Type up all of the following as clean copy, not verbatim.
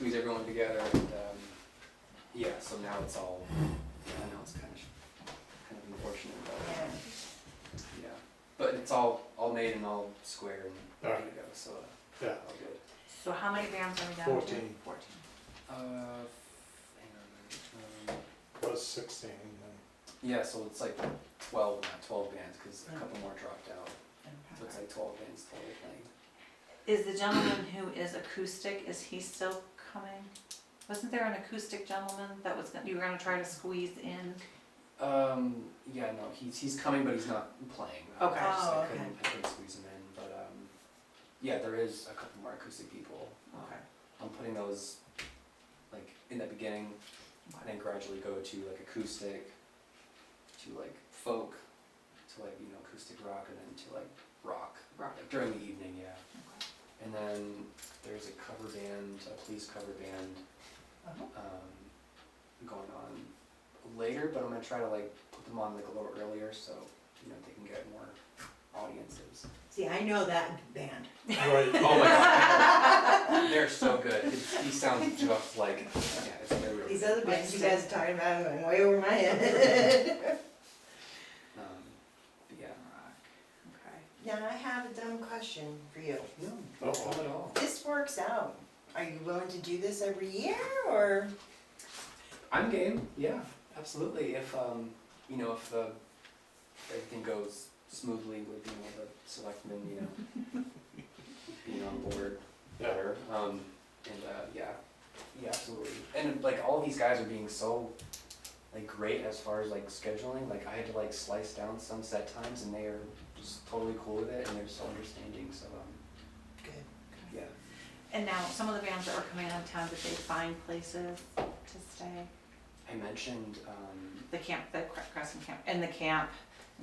squeeze everyone together, and yeah. So now it's all. I know it's kind of unfortunate, but yeah. But it's all made and all square and ready to go. So Yeah. all good. So how many bands are we down 14. to? 14. Hang on. Was 16. Yeah, so it's like 12, not 12 bands, because a couple more dropped out. So it's like 12 bands total playing. Is the gentleman who is acoustic, is he still coming? Wasn't there an acoustic gentleman that was, you were gonna try to squeeze in? Yeah, no, he's coming, but he's not playing. Okay. So Oh, I couldn't squeeze him in, but yeah, there is a couple more acoustic people. Okay. I'm putting those like in the beginning, and then gradually go to like acoustic, to like folk, to like acoustic rock, and then to like rock. Like during the evening, yeah. Okay. And then there's a cover band, a police cover band, going on later, but I'm gonna try to like put them on like a little earlier so they can get more audiences. See, I know that band. Right. Oh my god, they're so good. He sounds just like it's really, really These good. other bands you guys are talking about are going way over my head. But yeah. Okay. Now I have a dumb question for you. No, not at all. This works out. Are you willing to do this every year, or? I'm game. Yeah, absolutely. If if everything goes smoothly with the selectmen, being on board better. Yeah, absolutely. And like all these guys are being so like great as far as like scheduling. Like I had to like slice down some set times, and they are just totally cool with it, and they're so understanding. So Good. yeah. And now, some of the bands that are coming out of town, did they find places to stay? I mentioned. The Crescent Camp, and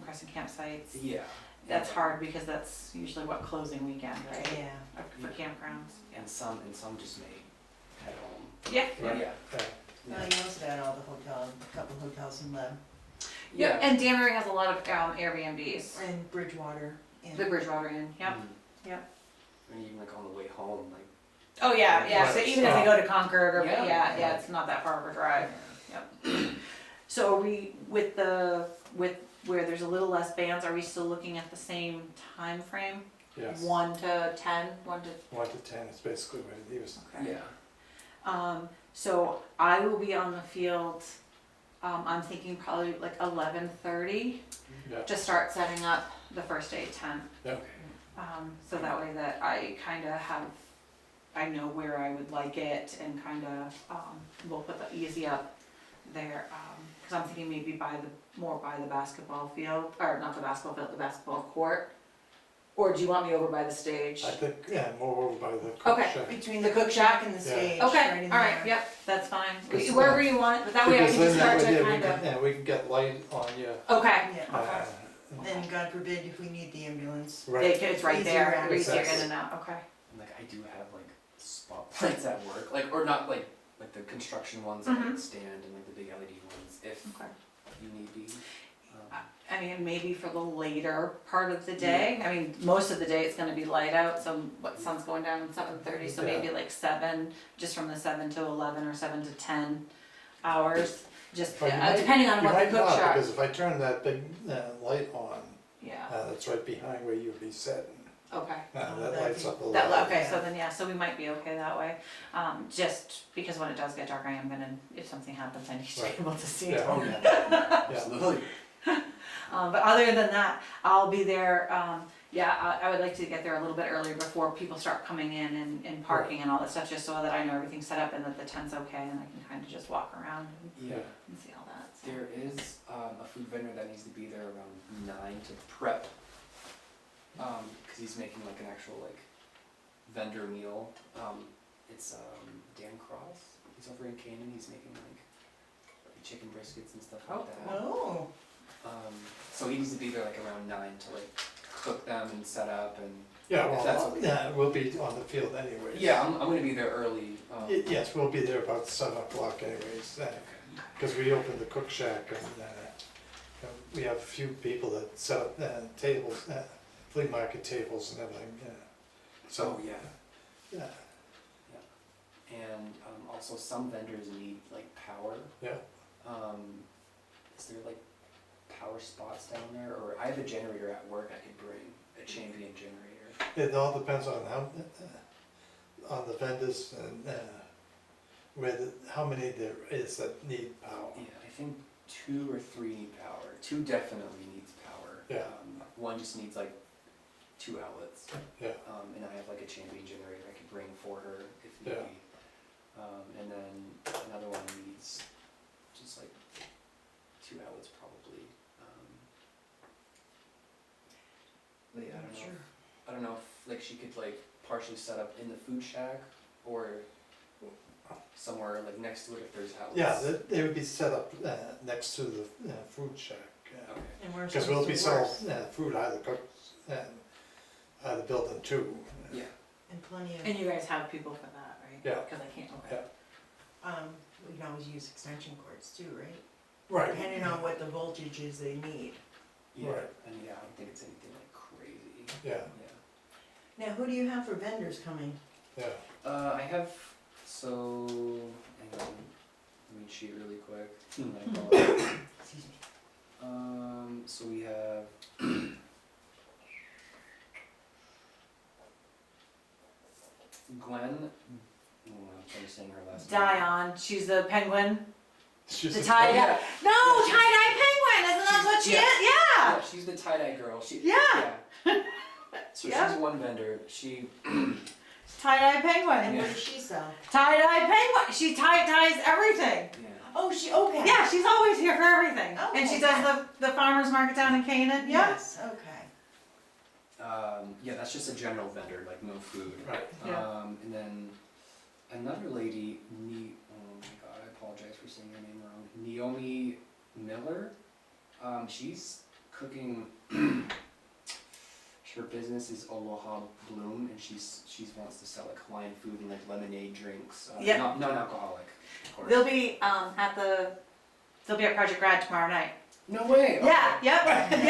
Crescent campsites. Yeah. That's hard because that's usually what, closing weekend, right? Yeah. For campgrounds. And some just may head home. Yeah. Right. Yeah. Well, you also got all the hotels, a couple hotels in Leb. Yeah. And Danbury has a lot of Airbnbs. And Bridgewater. The Bridgewater Inn, yep. Mhm. Yep. And even like on the way home, like. Oh yeah, yeah. So even if they go to Concord or Yeah. it's not that far of a drive. Yep. So are we with where there's a little less bands? Are we still looking at the same time frame? Yes. 1 to 10, 1 to. 1 to 10 is basically what he was. Okay. Yeah. So I will be on the field. I'm thinking probably like 11:30 Yeah. to start setting up the first day at 10. Yeah. Okay. So that way that I kind of I know where I would like it, and kind of we'll put the easy up there, because I'm thinking maybe more by the basketball field, or not the basketball field, the basketball court. Or do you want me over by the stage? I think, more over by the cook Okay. shack. Between the cook shack and the stage. Okay, right in all right, there. yep, that's fine. Because, Wherever you want, but that way I Because can just then start that to way, kind of. we can get light on you. Okay. Yeah. Okay. Then God forbid if we need the ambulance. Right. It's right Easier there, access. easier in and out, okay. And like I do have like spotlights at work, like or not like the construction ones that like stand and like the big LED ones if Okay. you need be. I mean, maybe for the later part of the day. I mean, most of the day it's gonna be light out, so sun's going down at 7:30, so Yeah. maybe like 7, just from the 7 to 11 or 7 to 10 hours, just But you might- depending on what the You cook might not, shop. because if I turn that big light on, Yeah, that's right behind where you'd be sitting. okay. That that'd lights be- up a little. Okay, so then, so we might be okay that way. Just because when it does get dark, I am gonna, if something happens, I need to be Right. able to see. Yeah. Oh yeah, absolutely. But other than that, I'll be there, I would like to get there a little bit earlier before people start coming in and parking and all that stuff, just so that I know everything's set up and that the tent's okay, and I can kind of just walk around Yeah. and see all that. so. There is a food vendor that needs to be there around 9 to prep, because he's making like an actual like vendor meal. It's Dan Cross. He's over in Canaan. He's making like chicken briskets and stuff like that. Oh. So he needs to be there like around 9 to like cook them and set up and. Yeah, If that's well, okay. we'll be on the field anyways. Yeah, I'm gonna be there early. Yes, we'll be there about 7 o'clock anyways, because we opened the cook shack and we have a few people that set up tables, flea market tables and everything, yeah. So, Oh yeah. yeah, and also some vendors need like power. Yeah. Is there like power spots down there, or I have a generator at work I could bring, a champion generator. It all depends on on the vendors and, how many there is that need power. Yeah, I think 2 or 3 need power. 2 definitely needs power. Yeah. One just needs like 2 outlets. Yeah. And I have like a champion generator I could bring for her if need Yeah. be. And then another one needs just like 2 outlets probably. But yeah, I don't know if like she could like partially set up in the food shack or somewhere like next to it if there's outlets. Yeah, they would be set up next to the food shack. Okay. And where's Because the we'll be selling works? food out of the cook, out of the building too. Yeah. And plenty of, And you guys have people for that, right? Yeah. Cause I can't, okay. Yeah. we can always use extension cords too, right? Right. Depending on what the voltages they need. Yeah. Right. And yeah, I don't think it's anything like crazy. Yeah, Yeah. Now, who do you have for vendors coming? yeah. I have, so, hang on, let me cheat really quick. My apologies. Excuse me. So we have Gwen, I'm trying to saying her last name. Dion, she's the penguin. She's The a- tie-dye. yeah. No, Yeah, she- tie-dye penguin, isn't that what she Yeah. is? Yeah. Yeah, she's the tie-dye girl. Yeah. Yeah. So Yeah. she's one vendor. She, Tie-dye And penguin. what does she sell? Tie-dye penguin, she ties everything. yeah. Oh, okay. Yeah, she's always here for everything. And she Okay. does the farmer's market down in Canaan, yeah. Yes, okay. Yeah, that's just a general vendor, like no food. Right. Yeah. And then another lady, oh my god, I apologize for saying her name wrong. Naomi Miller. She's cooking. Her business is Aloha Bloom, and she wants to sell like Hawaiian food and like lemonade drinks. Yep. Non-alcoholic, of course. They'll be they'll be at Project Grad tomorrow night. No way. Yeah, Okay.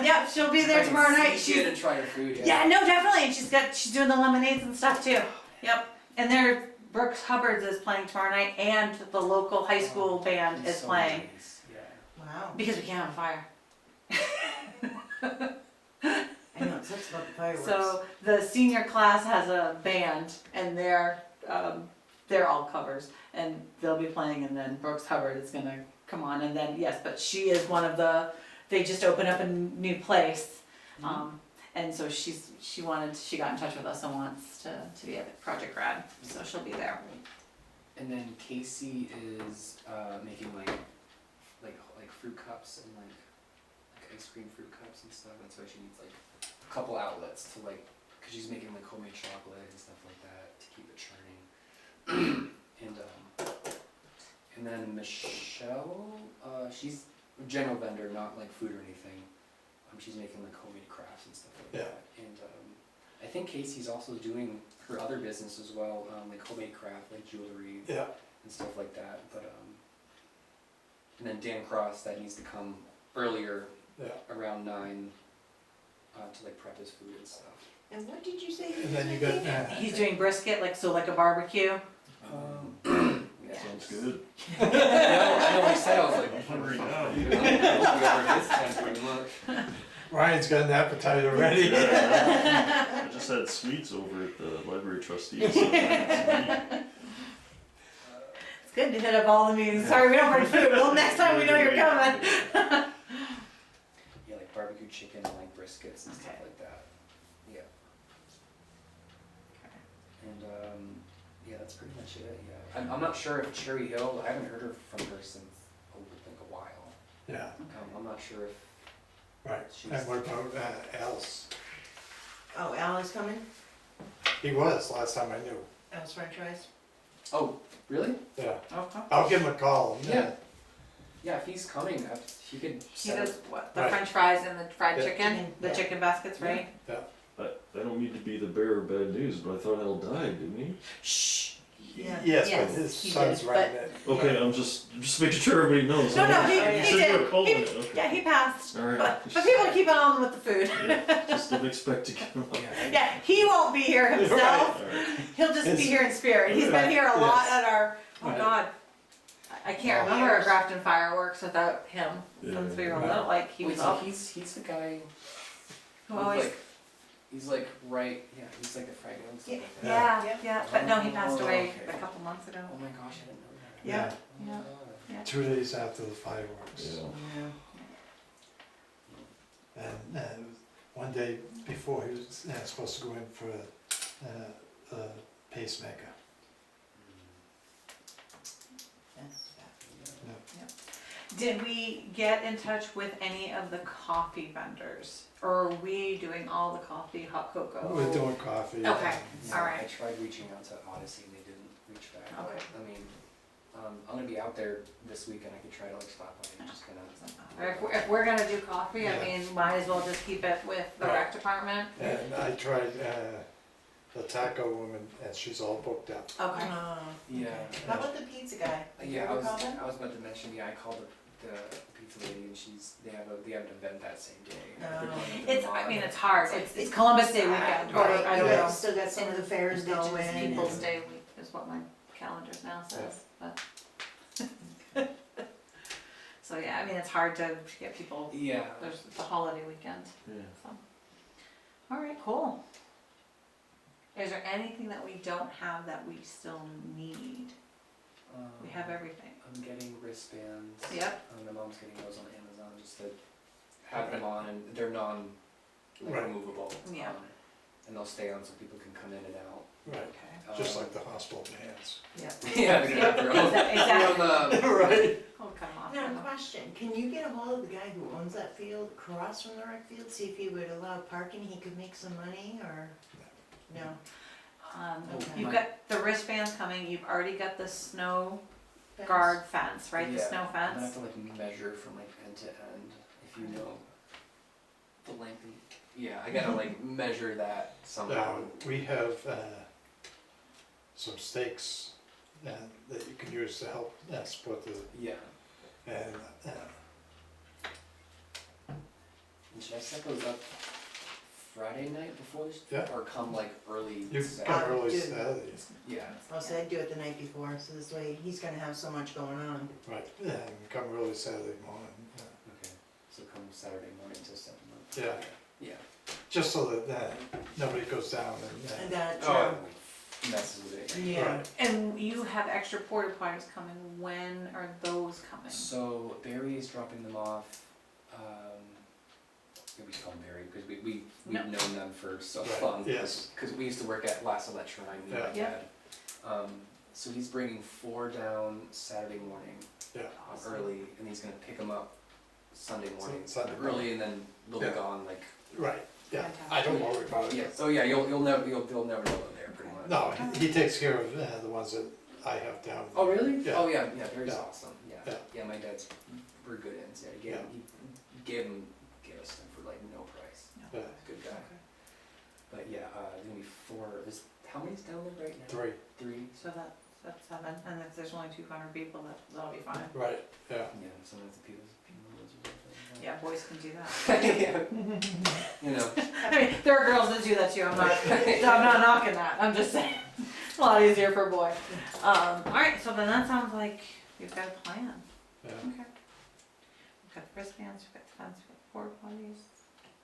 yep, she'll be there If I can tomorrow night. sneak in and try her food. Yeah, no, definitely. And she's doing the lemonades and stuff too. Yep. And there, Brooks Hubbard's is playing tomorrow night, and the local high school band It's is so playing nice. Yeah. Wow. because we can't have a fire. I know, it sucks about the fireworks. So the senior class has a band, and they're all covers, and they'll be playing, and then Brooks Hubbard is gonna come on, and then yes, but she is one of the. They just opened up a new place. And so she got in touch with us and wants to be at Project Grad, so she'll be there. And then Casey is making like fruit cups and like ice cream fruit cups and stuff. That's why she needs like a couple outlets to like, cause she's making like homemade chocolate and stuff like that to keep it churning. And then Michelle, she's a general vendor, not like food or anything. She's making like homemade crafts and stuff like Yeah. that. And I think Casey's also doing her other business as well, like homemade craft, like jewelry Yeah, and stuff like that. But and then Dan Cross, that needs to come earlier, yeah. around 9, to like prep his food and stuff. And what did you say? And then you got, He's doing brisket, like a barbecue. Yeah. Sounds good. I know what he said. I was like, I'm hungry now. whoever his tent pretty much. Ryan's got an appetite already. I just had sweets over at the library trustees. So I had some meat. It's good to hit up all the meetings. Sorry, we don't bring food. Well, next time we know you're coming. Yeah, like barbecue chicken and like briskets and stuff Okay. like that. Yeah. And yeah, that's pretty much it. Yeah, I'm not sure if Cherry Hill. I haven't heard from her since a while. Yeah, I'm not sure if right. she's. And what about Alice? Oh, Al is coming? He was last time I knew. Al's French fries? Oh, really? Yeah, Okay. I'll give him a call. Yeah. Yeah, if he's coming, he could. He set up- does what? The Right. French fries and the fried Yeah. chicken, the Yeah. chicken baskets, right? I don't mean to be the bearer of bad news, but I thought Al died, didn't he? Shh. Yeah. Yes, Yes, but his he son's did, running it. Okay, I'm just making sure everybody knows. No, no, You he said you were did. calling He- it, okay. Yeah, he passed. All right. But people keep on with the food. Yeah, just don't expect to get him. Yeah. Yeah, he won't be here himself. All right. He'll just be It's- here in spirit. He's been Right, here a lot yes. at our, oh Right. God. I can't Oh. remember our Grafton fireworks without him since we were Right. little, like he Wait, was so all, he's the guy who who always, like, he's like right, yeah, he's like the frag and stuff Yeah. like that. yeah, Yeah. yeah, but no, he passed Oh, away okay. a couple months ago. Oh my gosh, I didn't know that. Yeah. Oh my God. Yeah. 2 days after the fireworks. Yeah. Yeah. And one day before he was supposed to go in for a pacemaker. That's bad. Did we get in touch with any of the coffee vendors? Or are we doing all the coffee, hot cocoa? We're doing coffee. Okay. Yeah, All right. I tried reaching out to Odyssey and they didn't reach back. but, Okay. I mean, I'm gonna be out there this weekend. I could try to like stop by and just kind of. If we're gonna do coffee, I Yeah. mean, might as well just keep it with the rec department. And I tried the taco woman, and she's all booked up. Okay. Yeah. How about the pizza guy? Did you Yeah, I ever was call them? I was about to mention. Yeah, I called the pizza lady and they have an event that same day. Oh. They're going to It's, the I mall. mean, it's hard, it's Columbus Day weekend, or Right, I you don't know. guys still got some of the fairs Indigenous going. Peoples and- Day week is what my calendar now says, but. So, yeah, I mean, it's hard to get people, Yeah. there's the holiday weekend, Yeah. so. Alright, cool. Is there anything that we don't have that we still need? We have everything. I'm getting wristbands. Yep. My mom's getting those on Amazon just to have them on, and they're Right. removable. Yeah. And they'll stay on so people can come in and out. Right, Okay. just like the hospital bands. Yep. Yeah, they're gonna have their own. Exactly. Right. I'll cut 'em off. Now, question, can you get a hold of the guy who owns that field across from the rec field, see if he would allow parking, he could make some money, or? No. Okay. You've got the wristbands coming, you've already got the snow Fence? guard fence, right, the Yeah, snow I'm gonna have fence? to like measure from like end to end, if you know the length. Yeah, I gotta like measure that somehow. We have some stakes that you can use to help support the, Yeah. and And should I set those up Friday night before this? Yeah. Or come like early you Saturday? come early Dude. Saturday, Yeah. I'll say I'd do it the night before, so this way he's gonna have so much going on. right, and come early Saturday morning. Okay. So come Saturday morning to 7. Yeah. Yeah. Just so that nobody goes down And and, that, Oh, messes with it. yeah, right. And you have extra porta potties coming, when are those coming? So Barry is dropping them off. We call them Barry because we've No. known them for so Right, long. yes. Because we used to work at Last Electron. Me and my Yeah. dad. So he's bringing 4 down Saturday morning Awesome. early, and he's gonna pick them up Sunday morning Sunday early, morning. and then they'll be Yeah. gone like. Right, yeah, I don't worry about it. Yeah. Oh yeah, you'll never know them there pretty much. No, he takes care of the ones that I have down. Oh really? Yeah. Oh yeah, yeah. Barry's Yeah. awesome. Yeah. Yeah. Yeah. My dad's we're good ends. Yeah. He gave us them for like no price. Yeah. Good guy. Okay. But yeah, there's gonna be 4. How many's down there right now? 3, 3. So that's 7, and if there's only 200 people, that'll be fine. right, yeah. Yeah. Sometimes the people or something. Yeah, boys can do that. Yeah. You know. I mean, there are girls that do that too, I'm not knocking that, I'm just saying, it's a lot easier for a boy. Alright, so then that sounds like you've got a plan. Yeah. Okay. We've got the wristbands, we've got the fence, we've got the porta potties,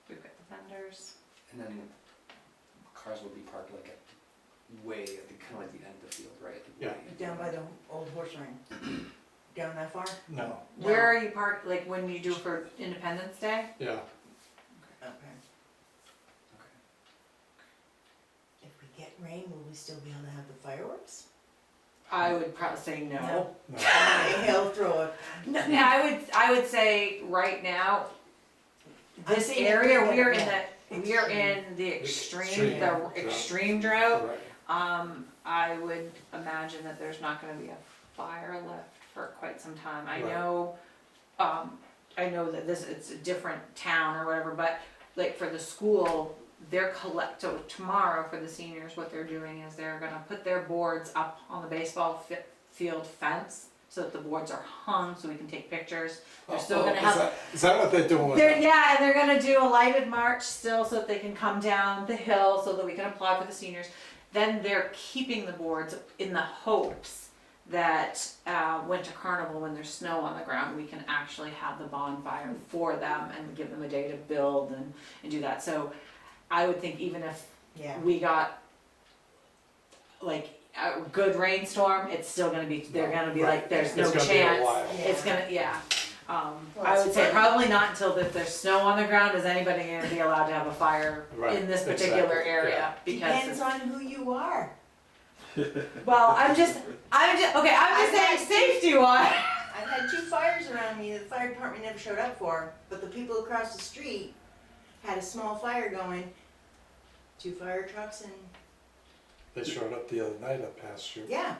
we've got the vendors. And then cars will be parked like at way at the kind of like the end of the field, right? Like Yeah. way- down by the old horse ring. Down that far? No, Where are you parked, like when you do for Independence Day? yeah, Okay. Okay. If we get rain, will we still be able to have the fireworks? I would probably say no. No. no, He'll throw it. No, I would say right now, I'm this saying area, if we are in get we are in the extreme, drought. extreme drought. right, I would imagine that there's not gonna be a fire left for quite some time. I Right. know, I know that it's a different town or whatever, but like for the school, so tomorrow for the seniors, what they're doing is they're gonna put their boards up on the baseball field fence so that the boards are hung so we can take pictures. They're still gonna have. Is that what they're doing with They're, that? yeah, and they're gonna do a lighted march still so that they can come down the hill so that we can apply for the seniors. Then they're keeping the boards in the hopes that winter carnival, when there's snow on the ground, we can actually have the bonfire for them and give them a day to build and do that. So I would think even if Yeah. we got like a good rainstorm, it's still gonna be, they're gonna be Right. like, there's It's no gonna be a chance. while. It's gonna, yeah. Well, I it's would say fun. probably not until if there's snow on the ground is anybody gonna be allowed to have a fire Right, in this particular exactly, area, yeah. because, Depends on who you are. well, I'm just saying safety wise. I've had 2 fires around me that the fire department never showed up for, but the people across the street had a small fire going. 2 fire trucks and, They showed up the other night up past you. yeah,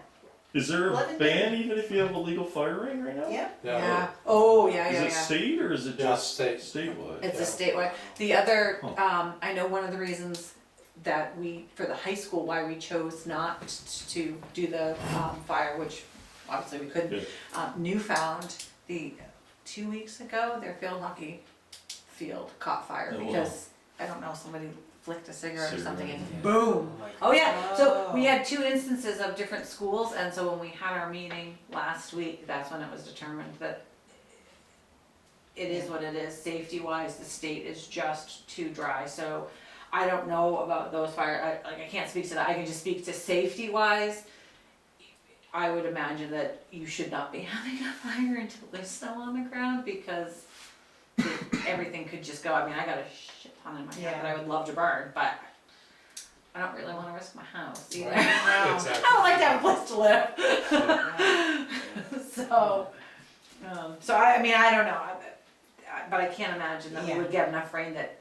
Is there a 11 ban even if you have a legal firing right now? yeah. Yeah. Oh, yeah, Is it state or is it Yeah, just state. statewide? It's a statewide. The other, Huh. I know one of the reasons that we, for the high school, why we chose not to do the fire, which obviously we couldn't. Good. Newfound, 2 weeks ago, their field hockey field caught fire Oh, wow. because, I don't know, somebody flicked a cigarette or something and Yeah. boom. Oh my Oh yeah, so we Oh. had 2 instances of different schools, and so when we had our meeting last week, that's when it was determined that it is what it is, safety wise, the state is just too dry, so I don't know about those fire, I can't speak to that, I can just speak to safety wise. I would imagine that you should not be having a fire until there's snow on the ground, because everything could just go, I mean, I got a shit ton in my head that I would love to burn, but I don't really wanna risk my house either. Right. I Exactly. don't like to have a place to live. So I mean, I don't know, but I can't imagine that we Yeah. would get enough rain that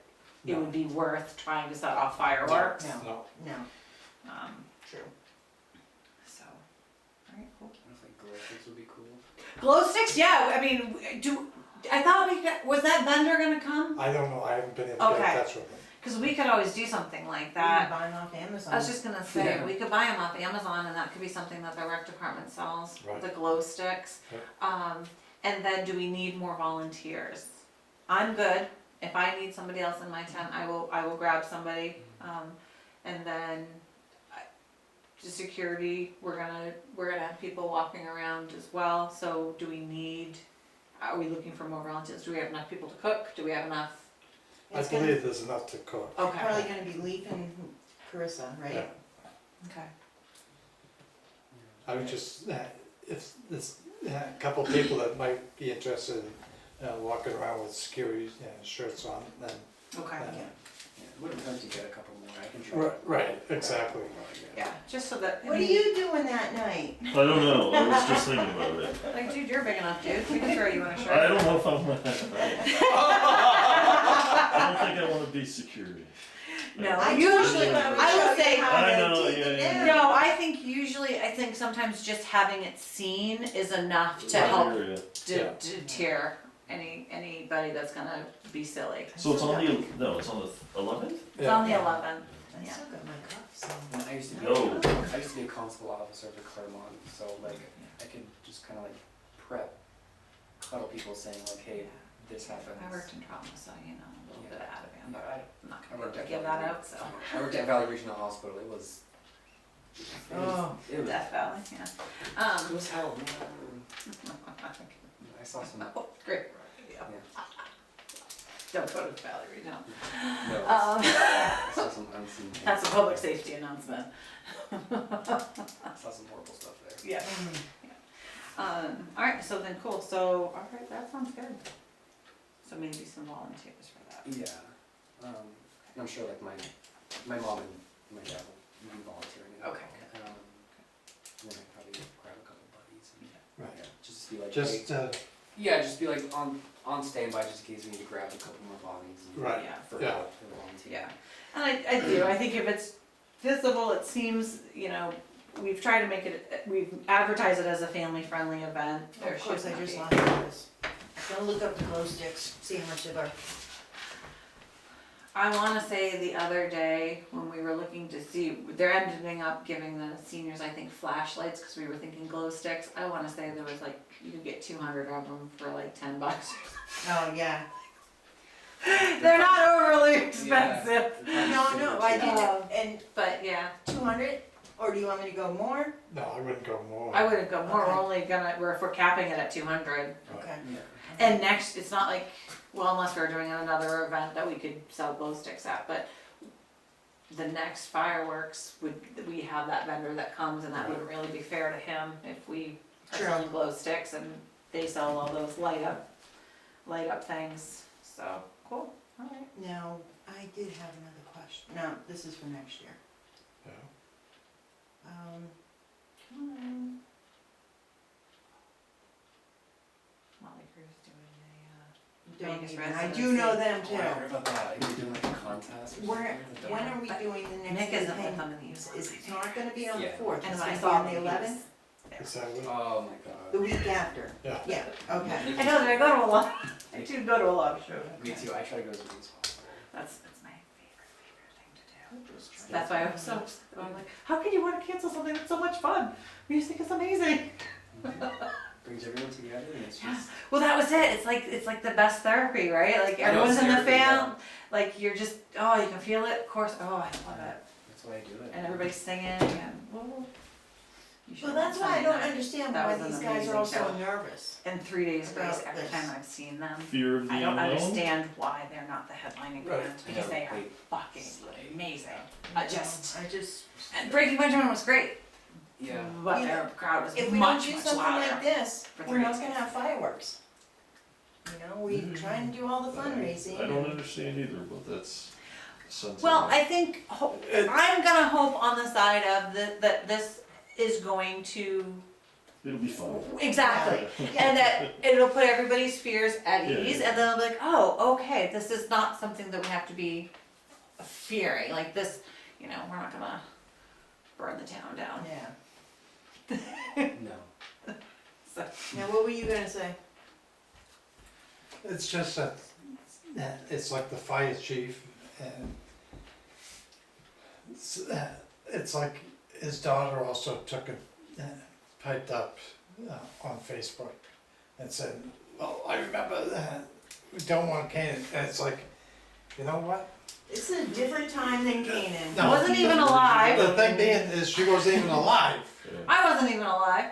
it No. would be worth trying to set off fireworks. No. No. No, Um, true. so, alright, cool. I think glow sticks would be cool. Glow sticks, yeah, I mean, I thought was that vendor gonna come? I don't know, I haven't been able to get Okay. in touch with them. Cause we could always do something like You that. can buy them off Amazon. I was just gonna say, Yeah. we could buy them off Amazon and that could be something that the rec department sells, Right. the glow sticks. Yep. And then do we need more volunteers? I'm good, if I need somebody else in my tent, I will grab somebody. And then, the security, we're gonna have people walking around as well, so are we looking for more volunteers? Do we have enough people to cook? Do we have enough? I It's gonna- believe there's enough to cook. Probably Okay, gonna be Leaf and Carissa, right? Yeah. okay. I would just, if there's a couple people that might be interested in walking around with security shirts on, then. Okay, Yeah. Yeah, it wouldn't hurt to get a couple more, I can try. Right, exactly. yeah, just so that. What are you doing that night? I don't know. I was just thinking about it. Like, dude, you're big enough, dude. We can throw you in a shirt. I don't know if I'm. I don't think I want to be security. No, I usually, told you I would say, how I to know, take it yeah. down. no, I think sometimes just having it seen is enough to help Area. Yeah. deter anybody that's gonna be silly. So it's on the it's on the 11th. It's on the 11th. I Yeah. still got my cuffs on. And I used to be, No. I used to be a constable officer for Claremont, so like, I could just kinda like prep, cuddle people saying like, hey, this happens. I worked in trauma, so you know, a little bit of Ativan, but I'm not I gonna worked at give that out, so. I worked at Valley Regional Hospital, it was, Oh. it was, Death Valley, yeah. it was hell, man. I saw some, Oh, great. Yeah. yeah, Don't go to Valley Regional. no, I saw some unseen things. That's a public safety announcement. I saw some horrible stuff there. Yeah. Alright, so then cool, so, alright, that sounds good. So maybe some volunteers for that. Yeah, and I'm sure like my mom and my dad will be volunteering. Okay. And then I'd probably grab a couple buddies and, Right. yeah, just be like, Just, hey, yeah, just be like on standby just in case we need to grab a couple more bodies. And Right. Yeah. For Yeah. for the volunteer. Yeah, and I do, I think if it's visible, it seems, you know, we've tried to make it, we've advertised it as a family-friendly event. There Of course, should I not just be. lost this. I'm gonna look up the glow sticks, see how much they are. I wanna say the other day when we were looking to see, they're ending up giving the seniors, I think, flashlights, cause we were thinking glow sticks. I wanna say there was like, you could get 200 of them for like $10. Oh, yeah. They're not overly expensive, No, I Um, did, and but yeah, 200, or do you want me to go more? No, I wouldn't go more. I wouldn't go more, we're Okay. only gonna, if we're capping it at 200. Okay. Yeah. And next, it's not like, well, unless we were doing another event that we could sell glow sticks at, but the next fireworks we have that vendor that comes, and that wouldn't really be fair to him if we are True. selling glow sticks and they sell all those light up things, so, cool, alright. Now, I did have another question. No, this is for next year. Yeah. Molly Crew's doing Don't Vegas even, I residency. do know them Oh, I heard too. about that. You're doing like a contest or Where, something? when are we doing the a, next Nick big isn't with thing? them in the youth. It's not gonna be on the Yeah. 4th, And it's when I gonna saw be him, on he the was, 11th, Is that what? Oh my the god. week after. Yeah. Yeah, okay. I know, I go to a lot, I do go to a lot of shows. Me too. I try to go as many as possible. That's my favorite thing to do. That's why I was so upset. I'm like, how can you want to cancel something that's so much fun? Music is amazing. Brings everyone together and it's Yeah. just. Well, that was it. It's like the best therapy, right? Like I know, everyone's in the therapy, fan. yeah. Like you're just, oh, you can feel it. Of course. Oh, I love it. That's why I do it. And everybody's singing and well, you should Well, that's why I Sunday don't night. understand That why was an these guys amazing are all so show. nervous. And 3 days grace About every this. time I've seen them. Fear of the I don't unknown. understand why they're not the headlining Right. band because they are They fucking slay. amazing. I just, And Breaking Benjamin was great. Yeah. But You know, their crowd was if we don't much, do much something louder. like this, for we're 3 not days. gonna have fireworks. You know, we try and do all the fundraising. I don't understand either, but that's sensible. Well, I think, I'm gonna hope on the side of that this is going to, It'll be fun. exactly. Yeah. And that it'll put everybody's fears at Yeah, ease, yeah. and then they'll be like, oh, okay, this is not something that we have to be fearing, like this, you know, we're not gonna burn the town down. Yeah. No. So, Now, what were you gonna say? It's just that, it's like the fire chief and it's like his daughter also took a, piped up on Facebook and said, well, I remember that, we don't want Canaan, and it's like, you know what? It's a different time than Canaan. No. wasn't even alive. The thing being is she wasn't even alive. Yeah. I wasn't even alive.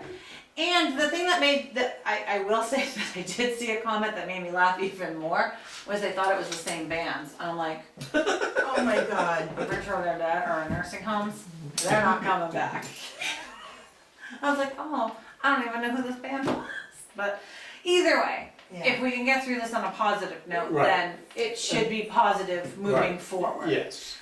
And the thing that made, that I will say that I did see a comment that made me laugh even more, was they thought it was the same bands. I'm like, Oh my God. the rich or their dead or in nursing homes, they're not coming back. I was like, oh, I don't even know who this band was. But either way, if Yeah. we can get through this on a positive note, Right. then it should be positive moving Right. forward. Yes.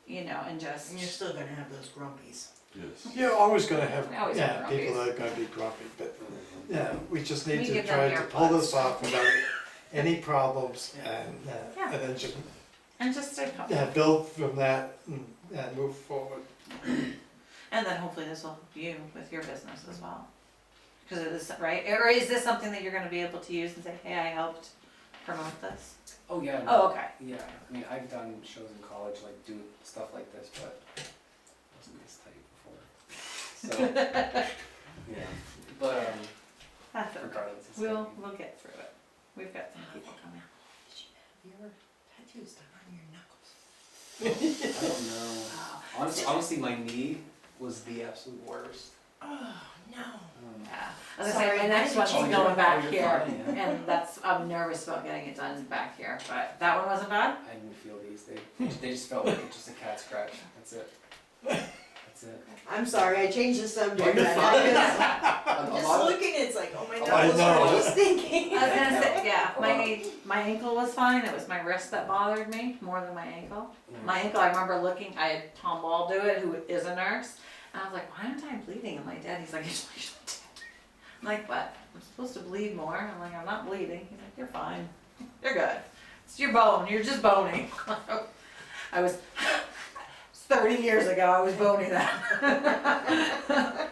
You know, and just, And you're still gonna have those grumpies. Yes. You're always gonna have, We always yeah, have people grumpies. that are gonna be grumpy, but, yeah, we just need We to give them try to pull earplugs. this off without any problems and, Yeah. and then just, and just stay calm. build from that and move forward. And then hopefully this will help you with your business as well. Because it is, right? Or is this something that you're gonna be able to use and say, hey, I helped promote this? Oh yeah. Oh, okay. Yeah. I mean, I've done shows in college, like do stuff like this, but I wasn't this tight before. So. Yeah. But That's okay. regardless, it's We'll, gonna be- we'll get through it. We've got some people coming. Did you have your tattoos done on your knuckles? I don't know. Wow. Honestly, my knee was the absolute worst. Oh, no. Yeah. I was gonna say, Sorry, my why next did one's you- going Oh, back you're here. fine, yeah. And that's, I'm nervous about getting it done back here, but that one wasn't bad? I didn't feel these. They just felt like it's just a cat scratch. That's it. That's it. I'm sorry, I changed the subject. Oh, you're I fine. just- A Just lot of- looking, it's like, oh my I knuckles know. are all stinking. I was gonna say, yeah, Oh, my ankle was fine, it was my wrist that bothered me more than my ankle. My ankle, I remember looking, I had Tom Ball do it, who is a nurse, and I was like, why aren't I bleeding? And my dad, he's like, it's my tattoo. I'm like, what? I'm supposed to bleed more? I'm like, I'm not bleeding. He's like, you're fine. You're good. It's your bone. You're just boning. I was 30 years ago. I was boning that.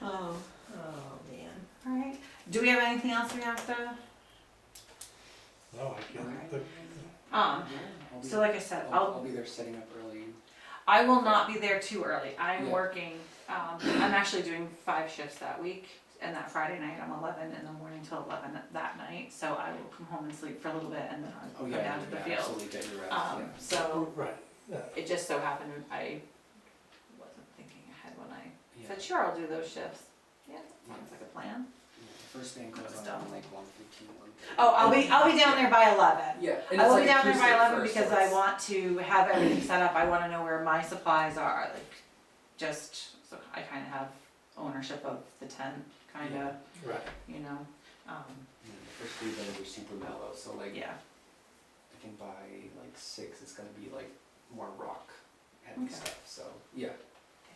Oh, Oh, man. all right. Do we have anything else we have to? No, I can't, Okay. Um, Yeah, I'll be- so like I said, I'll be there setting up early. I will not be there too early. I'm Yeah. working, I'm actually doing 5 shifts that week. And that Friday night, I'm 11 in the morning till 11 that night. So I will come home and sleep for a little bit and then I'll Oh go yeah, down to the yeah, field. absolutely get your rest, yeah. So Right, yeah. it just so happened I wasn't thinking ahead when I Yeah. said, sure, I'll do those shifts. Yeah, sounds like a plan. Yeah, the first thing goes Just on don't. like 1:15, 1:30. Oh, I'll be down there by 11. Yeah, and I it's will like be down there by acoustic 11 first, because so I it's- want to have everything set up. I want to know where my supplies are, like, just so I kind of have ownership of the tent, kind of, Right. you know. Yeah, the first 3 vendors are super mellow, so like Yeah. I think by like 6 it's gonna be like more rock heavy Okay. stuff. So yeah.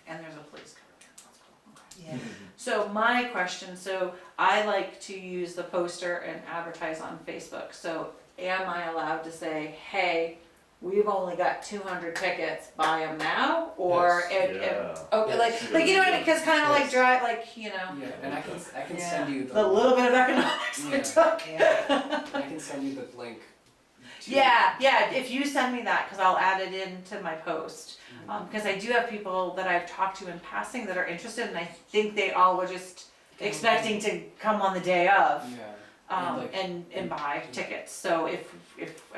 And there's a police car there. That's cool. Okay. Yeah. So my question, so I like to use the poster and advertise on Facebook. So am I allowed to say, hey, we've only got 200 tickets, buy them now? Or Yes. okay, Yes. like you know what I mean? Because kind of like Yes. drive, like, you know, Yeah, and I can Yeah. send you the little bit of economics Yeah. I took. Yeah. I can send you the link. To Yeah, if you send me that, because I'll add it into my post. Mhm. Because I do have people that I've talked to in passing that are interested, and I think they all were just expecting to come on the day of. Yeah. And buy tickets. So if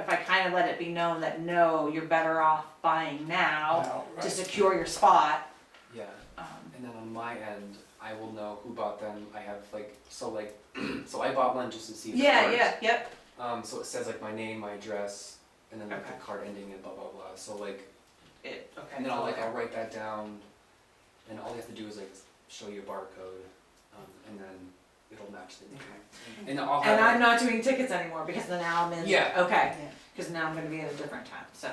I kind of let it be known that no, you're better off buying now Now, to right. secure your spot. Yeah. Um, And then on my end, I will know who bought them. I have like so I bought one just to see if it yeah, works. yep. So it says like my name, my address, and then like Okay. the card ending in blah blah blah. So like, Okay. and then I'll write that down, and all you have to do is like show you a barcode, and then it'll match the name. And I'll have And I'm like- not doing tickets anymore because now I'm in. Yeah. Okay. Yeah. Because now I'm going to be at a different time. So,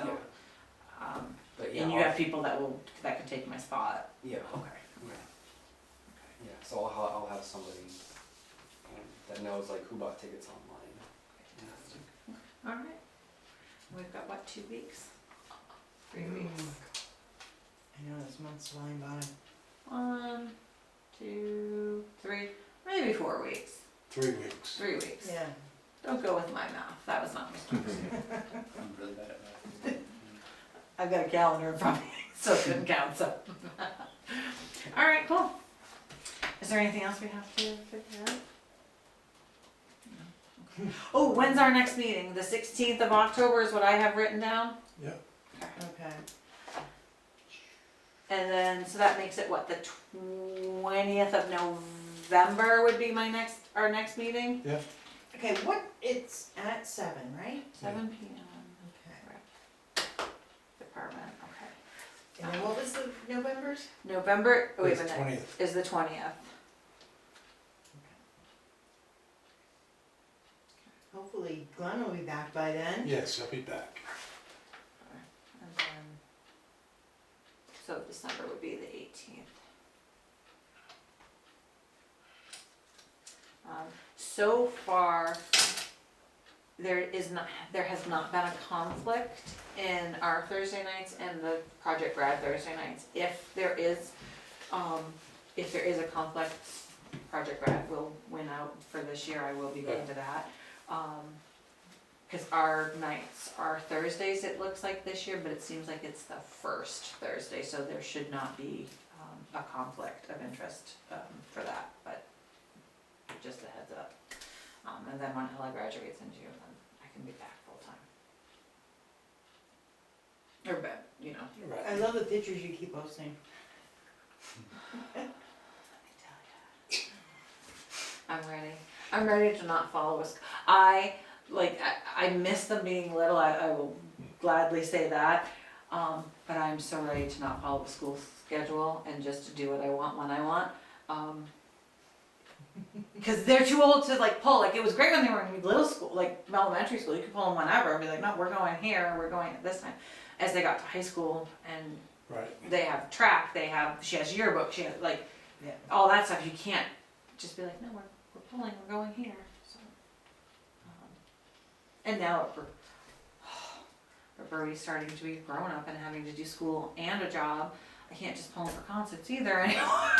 Yeah. But yeah, and you I'll- have people that can take my spot. Yeah. Okay. Yeah. So I'll have somebody that knows like who bought tickets online. All right. We've got what, 2 weeks? 3 weeks. I know, this month's flying by. 1, 2, 3, maybe 4 weeks. 3 weeks. 3 weeks. Yeah. Don't go with my math. That was not my strong suit. I'm really bad at math. I've got a calendar in front of me, so it couldn't count. So. All right, cool. Is there anything else we have to figure out? No. Okay. Oh, when's our next meeting? The 16th of October is what I have written down. Yep. Okay. And then, so that makes it what, the 20th of November would be our next meeting? Yeah. Okay, it's at 7, right? 7 p.m. Okay. Department, okay. And then what was the November's? November, oh, wait a It's minute, 20th. is the 20th. Hopefully Glenn will be back by then. Yes, I'll be back. And then, so December would be the 18th. So far, there has not been a conflict in our Thursday nights and the Project Grad Thursday nights. If there is a conflict, Project Grad will win out for this year. I will be going to that. Because our nights are Thursdays, it looks like this year, but it seems like it's the first Thursday, so there should not be a conflict of interest for that, but just a heads up. And then when Ella graduates in June, then I can be back full time. Or back, you know. Right. I love the pictures you keep posting. Let me tell you. I'm ready to not follow us. I miss them being little, I will gladly say that. But I'm so ready to not follow the school schedule and just to do what I want when I want. Because they're too old to like pull. Like it was great when they were in little school, like elementary school. You could pull them whenever and be like, no, we're going here, we're going at this time. As they got to high school and Right. they have track, she has yearbook, she has like Yeah. all that stuff. You can't just be like, no, we're pulling, we're going here. So, and now Birdie's starting to be grown up and having to do school and a job. I can't just pull him for concerts either anymore.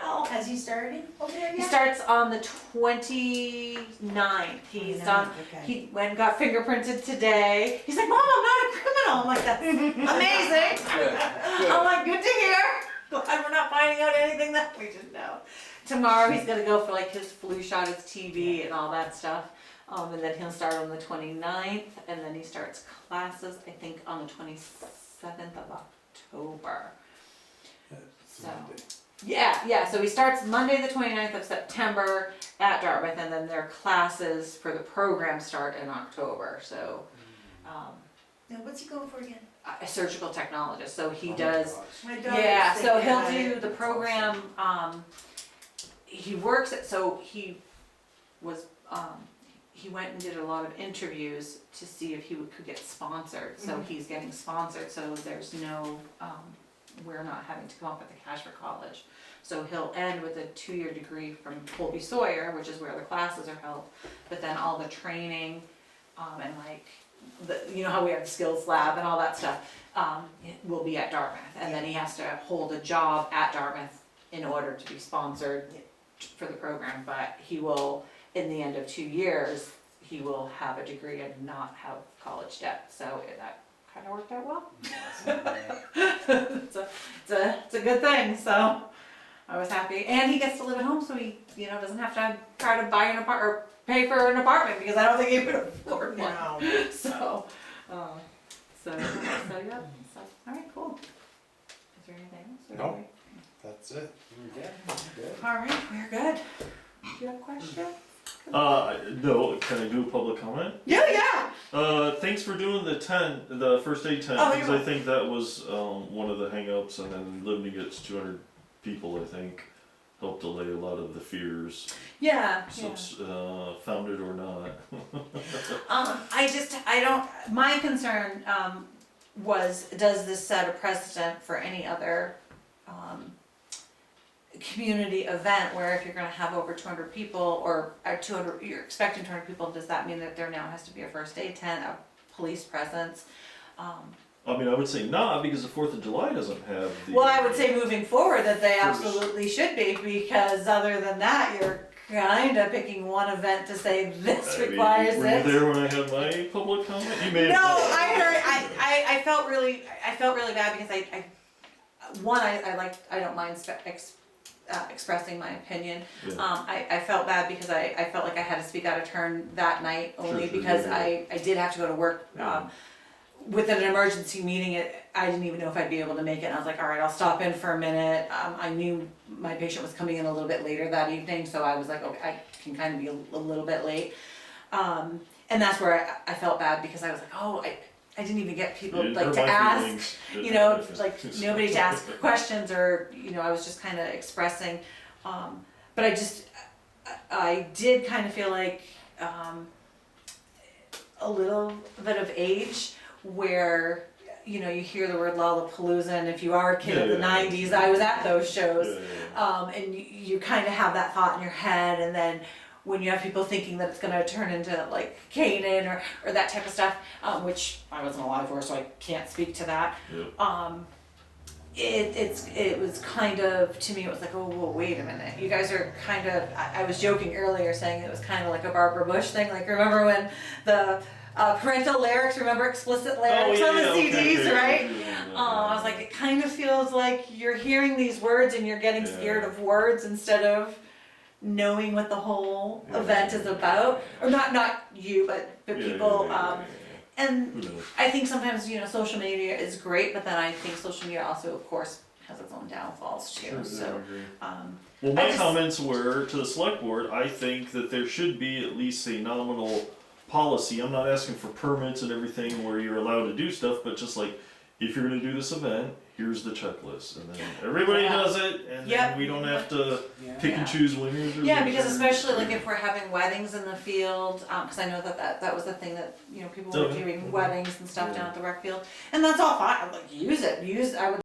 Oh, has he started over there He yet? starts on the 29th. He's done. Okay. He went and got fingerprinted today. He's like, Mom, I'm not a criminal. I'm like, that's amazing. Good, good. I'm like, good to hear. Glad we're not finding out anything that we didn't know. Tomorrow he's gonna go for like his flu shot, his TB and all that stuff. And then he'll start on the 29th, and then he starts classes, I think, on the 27th of October. So, yeah, so he starts Monday the 29th of September at Dartmouth, and then their classes for the program start in October, so, Now, what's he going for again? a surgical technologist, so he Oh my does, gosh. My daughter's yeah, so thinking he'll about do it. the program, he works at, so he was, he went and did a lot of interviews to see if he could get sponsored, so Mhm. he's getting sponsored, so there's no, we're not having to come up with the cash for college. So he'll end with a 2-year degree from Colby Sawyer, which is where the classes are held, but then all the training, and like, you know how we have the skills lab and all that stuff, it will be at Dartmouth, and then he has to hold a job at Dartmouth in order to be sponsored for the program, but he will, in the end of 2 years, he will have a degree and not have college debt, so that kinda worked out well. It's a good thing, so I was happy, and he gets to live at home, so he, doesn't have to try to buy an apartment, or pay for an apartment, because I don't think he could afford one. No. So, yeah, alright, cool. Is there anything else? or No. are we- That's it. Yeah, good. Alright, we're good. Do you have a question? No, can I do a public comment? Yeah. Thanks for doing the first aid tent, Oh, because you're I think that was, one of the hang-ups, and then limiting it to 200 people, I think, helped allay a lot of the fears, Yeah, founded or not. my concern, was, does this set a precedent for any other, community event where if you're gonna have over 200 people, or 200, you're expecting 200 people, does that mean that there now has to be a first aid tent, a police presence? I mean, I would say not, because the 4th of July doesn't have the. Well, I would say moving forward that they First. absolutely should be, because other than that, you're kinda picking one event to say this I mean, requires were this. you there when I had my public comment? You may have. No, not. I heard, I felt really bad because I don't mind expressing my opinion. Yeah. I felt bad because I felt like I had to speak out of turn that night, only Sure, because yeah. I did have to go to work, Yeah. with an emergency meeting. I didn't even know if I'd be able to make it, and I was like, all right, I'll stop in for a minute. I knew my patient was coming in a little bit later that evening, so I was like, okay, I can kind of be a little bit late. And that's where I felt bad, because I was like, oh, I didn't even get people You like hurt to my ask, feelings. like nobody to ask questions, or, I was just kind of expressing. But I did kind of feel like, a little bit of age where, you hear the word Lollapalooza, and if you are a kid of the Yeah. 90s, I was at those shows. Yeah. And you kind of have that thought in your head, and then when you have people thinking that it's going to turn into like Canaan or that type of stuff, which I wasn't alive for, so I can't speak to that. Yep. It was kind of, to me, it was like, oh, whoa, wait a minute, you guys are kind of, I was joking earlier saying it was kind of like a Barbara Bush thing, like remember when the parental lyrics, remember explicit lyrics on the CDs, right? I was like, it kind of feels like you're hearing these words and you're getting scared of words instead of knowing what the whole event is about, or not you, but people. And Who knows? I think sometimes social media is great, but then I think social media also, of course, has its own downfalls too. Sure, So, I agree. I Well, my just- comments were to the select board. I think that there should be at least a nominal policy. I'm not asking for permits and everything where you're allowed to do stuff, but just like, if you're gonna do this event, here's the checklist, and then everybody Yeah. does it, and Yep. then we don't have to Yeah. pick Yeah. and choose winners. Or yeah, because losers. especially like if we're having weddings in the field, because I know that was the thing that people were Okay. doing weddings and stuff down at the rec field, and that's all fine. I'm like, use it. I would